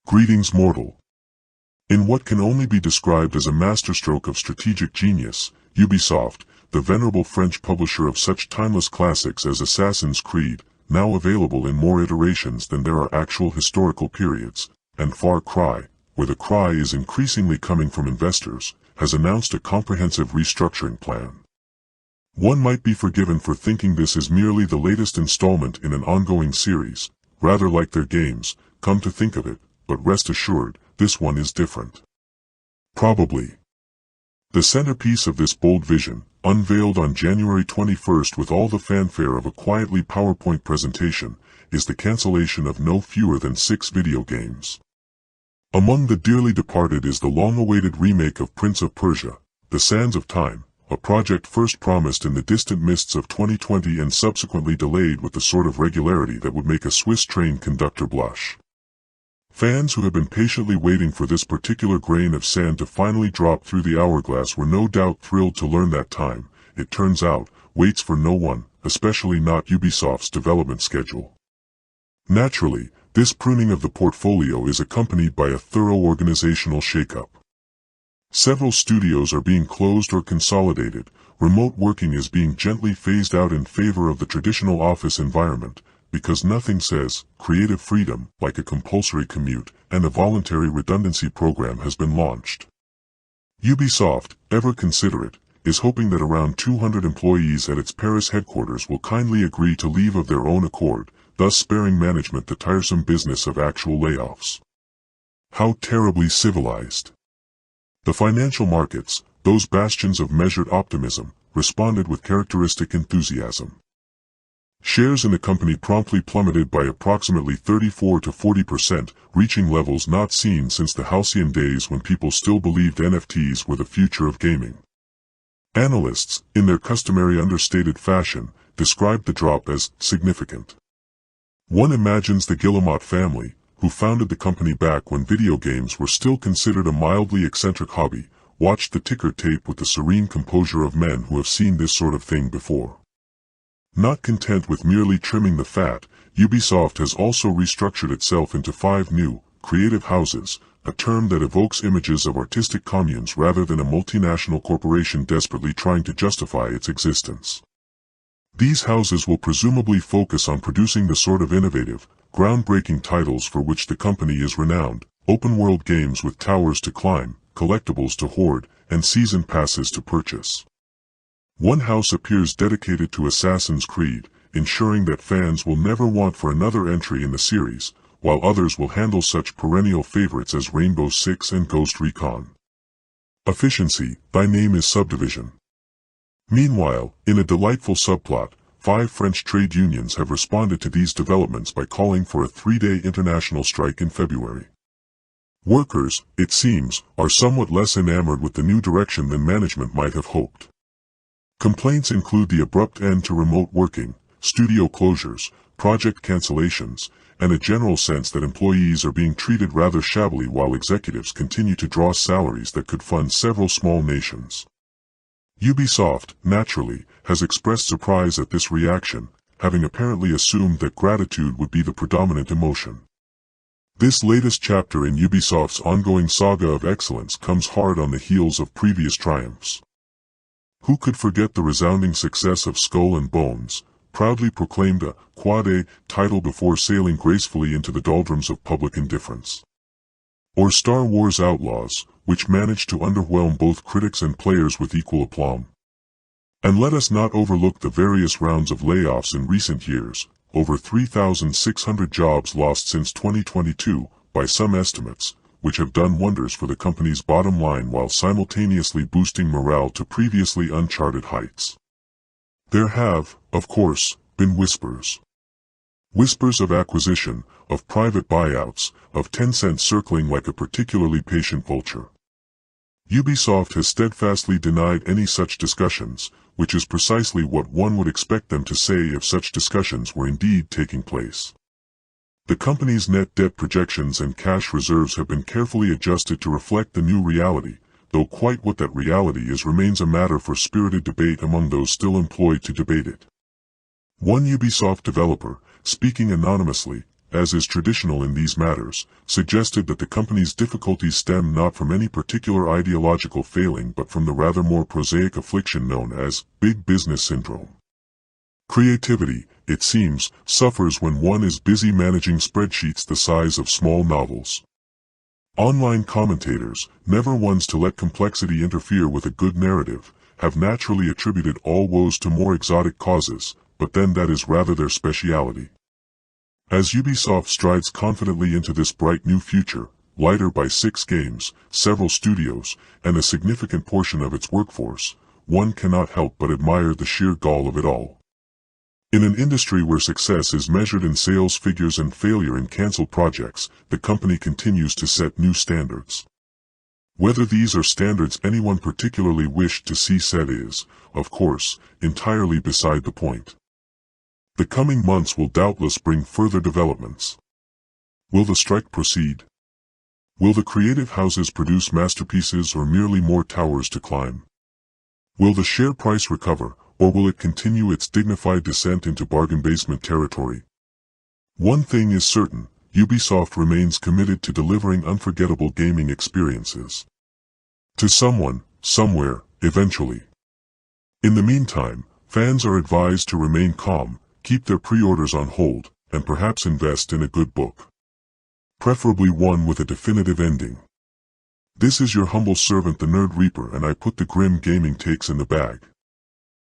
Greetings, mortal. In what can only be described as a masterstroke of strategic genius, Ubisoft, the venerable French publisher of such timeless classics as Assassin's Creed, now available in more iterations than there are actual historical periods, and Far Cry, where the cry is increasingly coming from investors, has announced a comprehensive restructuring plan. One might be forgiven for thinking this is merely the latest installment in an ongoing series, rather like their games, come to think of it, but rest assured, this one is different. Probably. The centerpiece of this bold vision, unveiled on January 21st with all the fanfare of a quietly PowerPoint presentation, is the cancellation of no fewer than 6 video games. Among the dearly departed is the long-awaited remake of Prince of Persia, The Sands of Time, a project first promised in the distant mists of 2020 and subsequently delayed with the sort of regularity that would make a Swiss train conductor blush. Fans who have been patiently waiting for this particular grain of sand to finally drop through the hourglass were no doubt thrilled to learn that time, it turns out, waits for no one, especially not Ubisoft's development schedule. Naturally, this pruning of the portfolio is accompanied by a thorough organizational shakeup. Several studios are being closed or consolidated, remote working is being gently phased out in favor of the traditional office environment, because nothing says creative freedom like a compulsory commute, and a voluntary redundancy program has been launched. Ubisoft, ever considerate, is hoping that around 200 employees at its Paris headquarters will kindly agree to leave of their own accord, thus sparing management the tiresome business of actual layoffs. How terribly civilized. The financial markets, those bastions of measured optimism, responded with characteristic enthusiasm. Shares in the company promptly plummeted by approximately 34 to 40%, reaching levels not seen since the halcyon days when people still believed NFTs were the future of gaming. Analysts, in their customary understated fashion, described the drop as significant. One imagines the Guillemot family, who founded the company back when video games were still considered a mildly eccentric hobby, watched the ticker tape with the serene composure of men who have seen this sort of thing before. Not content with merely trimming the fat, Ubisoft has also restructured itself into 5 new, creative houses, a term that evokes images of artistic communes rather than a multinational corporation desperately trying to justify its existence. These houses will presumably focus on producing the sort of innovative, groundbreaking titles for which the company is renowned, open-world games with towers to climb, collectibles to hoard, and season passes to purchase. One house appears dedicated to Assassin's Creed, ensuring that fans will never want for another entry in the series, while others will handle such perennial favorites as Rainbow Six and Ghost Recon. Efficiency, thy name is Subdivision. Meanwhile, in a delightful subplot, 5 French trade unions have responded to these developments by calling for a 3-day international strike in February. Workers, it seems, are somewhat less enamored with the new direction than management might have hoped. Complaints include the abrupt end to remote working, studio closures, project cancellations, and a general sense that employees are being treated rather shabbily while executives continue to draw salaries that could fund several small nations. Ubisoft, naturally, has expressed surprise at this reaction, having apparently assumed that gratitude would be the predominant emotion. This latest chapter in Ubisoft's ongoing saga of excellence comes hard on the heels of previous triumphs. Who could forget the resounding success of Skull and Bones, proudly proclaimed a Quad-A title before sailing gracefully into the doldrums of public indifference? Or Star Wars Outlaws, which managed to underwhelm both critics and players with equal aplomb? And let us not overlook the various rounds of layoffs in recent years, over 3,600 jobs lost since 2022, by some estimates, which have done wonders for the company's bottom line while simultaneously boosting morale to previously uncharted heights. There have, of course, been whispers. Whispers of acquisition, of private buyouts, of Tencent circling like a particularly patient vulture. Ubisoft has steadfastly denied any such discussions, which is precisely what one would expect them to say if such discussions were indeed taking place. The company's net debt projections and cash reserves have been carefully adjusted to reflect the new reality, though quite what that reality is remains a matter for spirited debate among those still employed to debate it. One Ubisoft developer, speaking anonymously, as is traditional in these matters, suggested that the company's difficulties stem not from any particular ideological failing but from the rather more prosaic affliction known as big business syndrome. Creativity, it seems, suffers when one is busy managing spreadsheets the size of small novels. Online commentators, never ones to let complexity interfere with a good narrative, have naturally attributed all woes to more exotic causes, but then that is rather their speciality. As Ubisoft strides confidently into this bright new future, lighter by 6 games, several studios, and a significant portion of its workforce, one cannot help but admire the sheer gall of it all. In an industry where success is measured in sales figures and failure in cancelled projects, the company continues to set new standards. Whether these are standards anyone particularly wished to see set is, of course, entirely beside the point. The coming months will doubtless bring further developments. Will the strike proceed? Will the creative houses produce masterpieces or merely more towers to climb? Will the share price recover, or will it continue its dignified descent into bargain basement territory? One thing is certain, Ubisoft remains committed to delivering unforgettable gaming experiences. To someone, somewhere, eventually. In the meantime, fans are advised to remain calm, keep their pre-orders on hold, and perhaps invest in a good book. Preferably one with a definitive ending. This is your humble servant the Nerd Reaper, and I put the grim gaming takes in the bag.